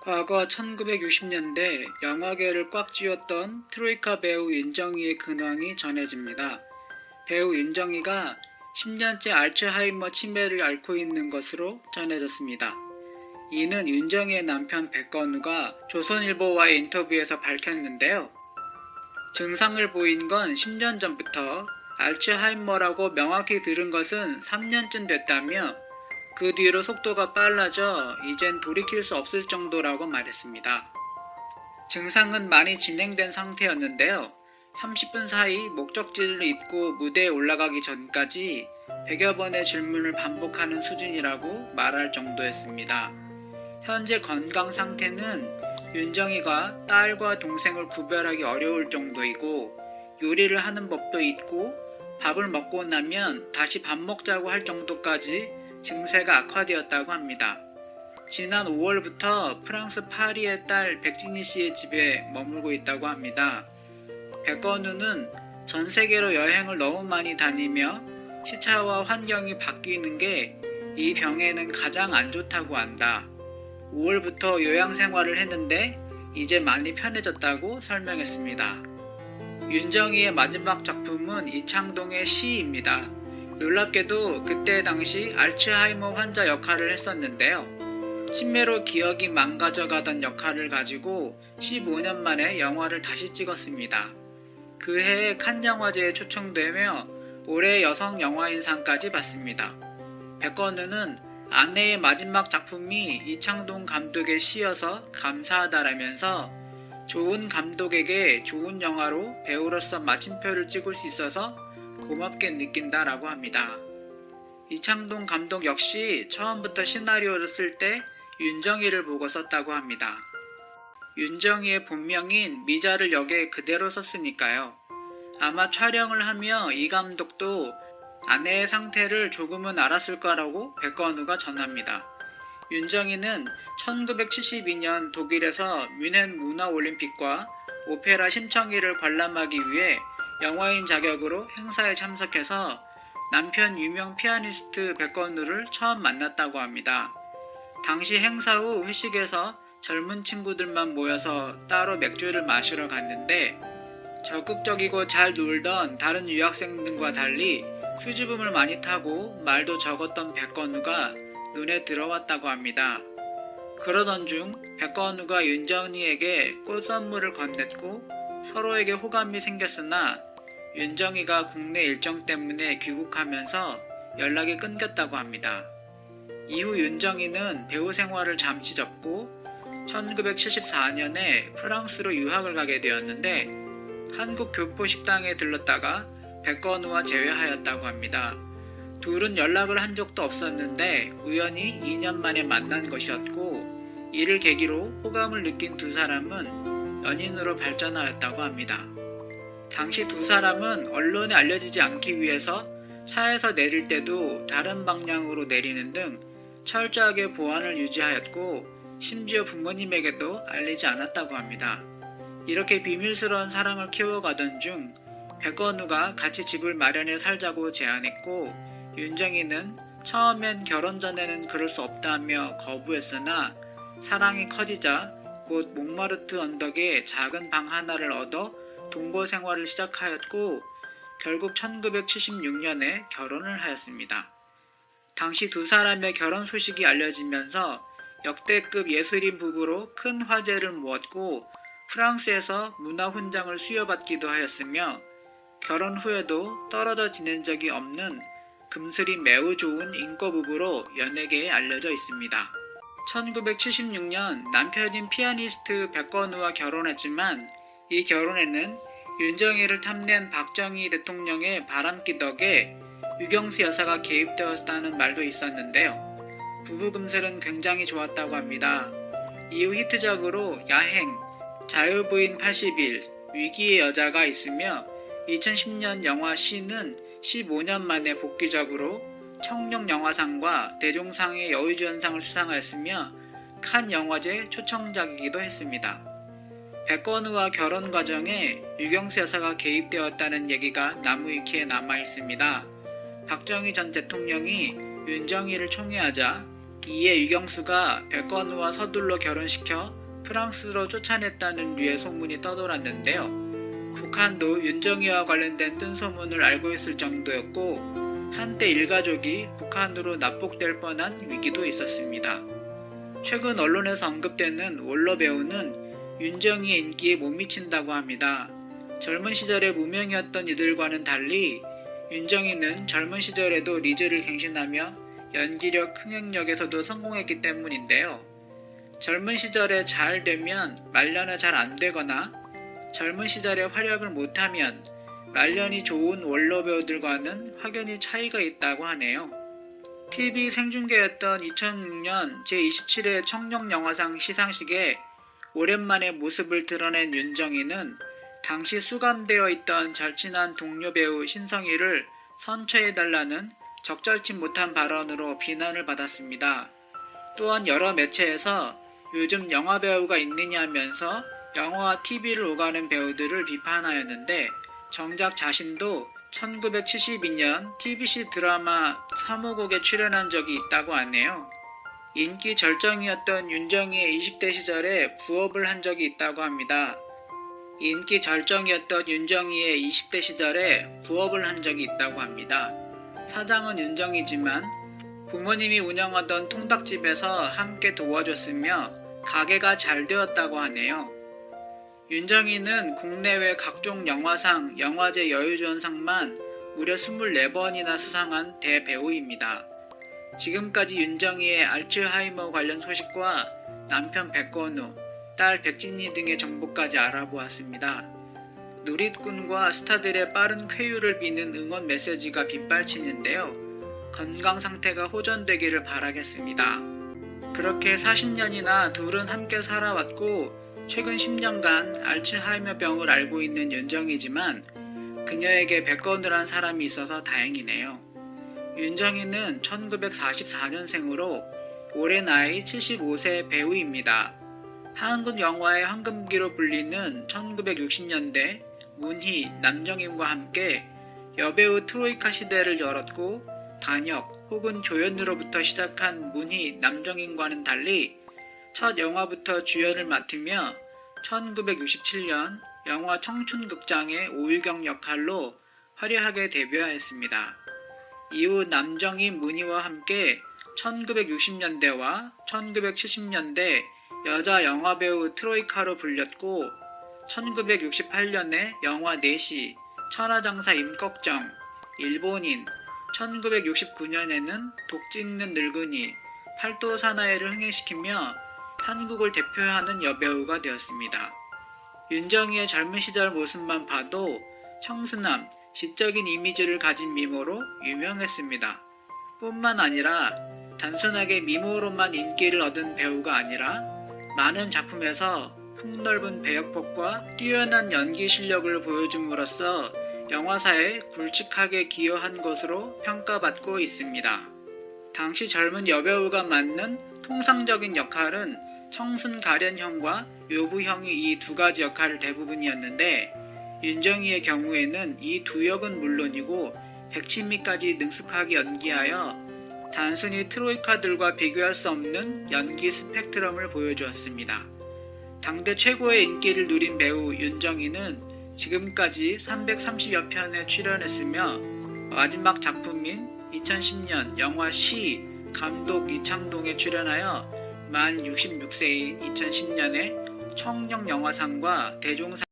과거 1960년대 영화계를 꽉 쥐었던 트로이카 배우 윤정희의 근황이 전해집니다. 배우 윤정희가 10년째 알츠하이머 치매를 앓고 있는 것으로 전해졌습니다. 이는 윤정희의 남편 백건우가 조선일보와의 인터뷰에서 밝혔는데요. 증상을 보인 건 10년 전부터 알츠하이머라고 명확히 들은 것은 3년쯤 됐다며 그 뒤로 속도가 빨라져 이젠 돌이킬 수 없을 정도라고 말했습니다. 증상은 많이 진행된 상태였는데요. 30분 사이 목적지를 잊고 무대에 올라가기 전까지 100여 번의 질문을 반복하는 수준이라고 말할 정도였습니다. 현재 건강 상태는 윤정희가 딸과 동생을 구별하기 어려울 정도이고 요리를 하는 법도 잊고 밥을 먹고 나면 다시 밥 먹자고 할 정도까지 증세가 악화되었다고 합니다. 지난 5월부터 프랑스 파리의 딸 백진희 씨의 집에 머물고 있다고 합니다. 백건우는 전 세계로 여행을 너무 많이 다니며 시차와 환경이 바뀌는 게 이 병에는 가장 안 좋다고 한다. 5월부터 요양 생활을 했는데 이제 많이 편해졌다고 설명했습니다. 윤정희의 마지막 작품은 이창동의 시입니다. 놀랍게도 그때 당시 알츠하이머 환자 역할을 했었는데요. 치매로 기억이 망가져가던 역할을 가지고 15년 만에 영화를 다시 찍었습니다. 그 해에 칸 영화제에 초청되며 올해 여성 영화인상까지 받습니다. 백건우는 아내의 마지막 작품이 이창동 감독의 시여서 감사하다라면서 좋은 감독에게 좋은 영화로 배우로서 마침표를 찍을 수 있어서 고맙게 느낀다라고 합니다. 이창동 감독 역시 처음부터 시나리오를 쓸 때 윤정희를 보고 썼다고 합니다. 윤정희의 본명인 미자를 역에 그대로 썼으니까요. 아마 촬영을 하며 이 감독도 아내의 상태를 조금은 알았을 거라고 백건우가 전합니다. 윤정희는 1972년 독일에서 뮌헨 문화올림픽과 오페라 심청이를 관람하기 위해 영화인 자격으로 행사에 참석해서 남편 유명 피아니스트 백건우를 처음 만났다고 합니다. 당시 행사 후 회식에서 젊은 친구들만 모여서 따로 맥주를 마시러 갔는데 적극적이고 잘 놀던 다른 유학생들과 달리 수줍음을 많이 타고 말도 적었던 백건우가 눈에 들어왔다고 합니다. 그러던 중 백건우가 윤정희에게 꽃 선물을 건넸고 서로에게 호감이 생겼으나 윤정희가 국내 일정 때문에 귀국하면서 연락이 끊겼다고 합니다. 이후 윤정희는 배우 생활을 잠시 접고 1974년에 프랑스로 유학을 가게 되었는데 한국 교포식당에 들렀다가 백건우와 재회하였다고 합니다. 둘은 연락을 한 적도 없었는데 우연히 2년 만에 만난 것이었고 이를 계기로 호감을 느낀 두 사람은 연인으로 발전하였다고 합니다. 당시 두 사람은 언론에 알려지지 않기 위해서 차에서 내릴 때도 다른 방향으로 내리는 등 철저하게 보안을 유지하였고 심지어 부모님에게도 알리지 않았다고 합니다. 이렇게 비밀스러운 사랑을 키워가던 중 백건우가 같이 집을 마련해 살자고 제안했고 윤정희는 처음엔 결혼 전에는 그럴 수 없다며 거부했으나 사랑이 커지자 곧 몽마르트 언덕에 작은 방 하나를 얻어 동거 생활을 시작하였고 결국 1976년에 결혼을 하였습니다. 당시 두 사람의 결혼 소식이 알려지면서 역대급 예술인 부부로 큰 화제를 모았고 프랑스에서 문화훈장을 수여받기도 하였으며 결혼 후에도 떨어져 지낸 적이 없는 금슬이 매우 좋은 인과 부부로 연예계에 알려져 있습니다. 1976년 남편인 피아니스트 백건우와 결혼했지만 이 결혼에는 윤정희를 탐낸 박정희 대통령의 바람기 덕에 유경수 여사가 개입되었다는 말도 있었는데요. 부부 금슬은 굉장히 좋았다고 합니다. 이후 히트작으로 야행, 자유부인 80일, 위기의 여자가 있으며 2010년 영화 시는 15년 만에 복귀작으로 청룡영화상과 대종상의 여우주연상을 수상하였으며 칸 영화제 초청작이기도 했습니다. 백건우와 결혼 과정에 유경수 여사가 개입되었다는 얘기가 나무위키에 남아있습니다. 박정희 전 대통령이 윤정희를 총애하자 이에 유경수가 백건우와 서둘러 결혼시켜 프랑스로 쫓아냈다는 류의 소문이 떠돌았는데요. 북한도 윤정희와 관련된 뜬소문을 알고 있을 정도였고 한때 일가족이 북한으로 납북될 뻔한 위기도 있었습니다. 최근 언론에서 언급되는 원로 배우는 윤정희의 인기에 못 미친다고 합니다. 젊은 시절에 무명이었던 이들과는 달리 윤정희는 젊은 시절에도 리즈를 갱신하며 연기력, 흥행력에서도 성공했기 때문인데요. 젊은 시절에 잘 되면 말년에 잘 안 되거나 젊은 시절에 활약을 못하면 말년이 좋은 원로 배우들과는 확연히 차이가 있다고 하네요. TV 생중계였던 2006년 제27회 청룡영화상 시상식에 오랜만에 모습을 드러낸 윤정희는 당시 수감되어 있던 절친한 동료 배우 신성희를 선처해달라는 적절치 못한 발언으로 비난을 받았습니다. 또한 여러 매체에서 요즘 영화배우가 있느냐면서 영화와 TV를 오가는 배우들을 비판하였는데 정작 자신도 1972년 TBC 드라마 3호곡에 출연한 적이 있다고 하네요. 인기 절정이었던 윤정희의 20대 시절에 부업을 한 적이 있다고 합니다. 인기 절정이었던 윤정희의 20대 시절에 부업을 한 적이 있다고 합니다. 사장은 윤정희지만 부모님이 운영하던 통닭집에서 함께 도와줬으며 가게가 잘 되었다고 하네요. 윤정희는 국내외 각종 영화상, 영화제 여유주연상만 무려 24번이나 수상한 대배우입니다. 지금까지 윤정희의 알츠하이머 관련 소식과 남편 백건우, 딸 백진희 등의 정보까지 알아보았습니다. 누리꾼과 스타들의 빠른 쾌유를 비는 응원 메시지가 빗발치는데요. 건강 상태가 호전되기를 바라겠습니다. 그렇게 40년이나 둘은 함께 살아왔고 최근 10년간 알츠하이머병을 앓고 있는 윤정희지만 그녀에게 백건우란 사람이 있어서 다행이네요. 윤정희는 1944년생으로 올해 나이 75세 배우입니다. 한국 영화의 황금기로 불리는 1960년대 문희, 남정임과 함께 여배우 트로이카 시대를 열었고 단역 혹은 조연으로부터 시작한 문희, 남정임과는 달리 첫 영화부터 주연을 맡으며 1967년 영화 청춘극장의 오유경 역할로 화려하게 데뷔하였습니다. 이후 남정임, 문희와 함께 1960년대와 1970년대 여자 영화배우 트로이카로 불렸고 1968년에 영화 내시, 천하장사 임꺽정, 일본인, 1969년에는 독짓는 늙은이, 팔도사나이를 흥행시키며 한국을 대표하는 여배우가 되었습니다. 윤정희의 젊은 시절 모습만 봐도 청순함, 지적인 이미지를 가진 미모로 유명했습니다. 뿐만 아니라 단순하게 미모로만 인기를 얻은 배우가 아니라 많은 작품에서 폭넓은 배역폭과 뛰어난 연기 실력을 보여줌으로써 영화사에 굵직하게 기여한 것으로 평가받고 있습니다. 당시 젊은 여배우가 맡는 통상적인 역할은 청순 가련형과 요부형이 이 두 가지 역할을 대부분이었는데 윤정희의 경우에는 이 두 역은 물론이고 백치미까지 능숙하게 연기하여 단순히 트로이카들과 비교할 수 없는 연기 스펙트럼을 보여주었습니다. 당대 최고의 인기를 누린 배우 윤정희는 지금까지 330여 편에 출연했으며 마지막 작품인 2010년 영화 시 감독 이창동에 출연하여 만 66세인 2010년에 청룡영화상과 대종상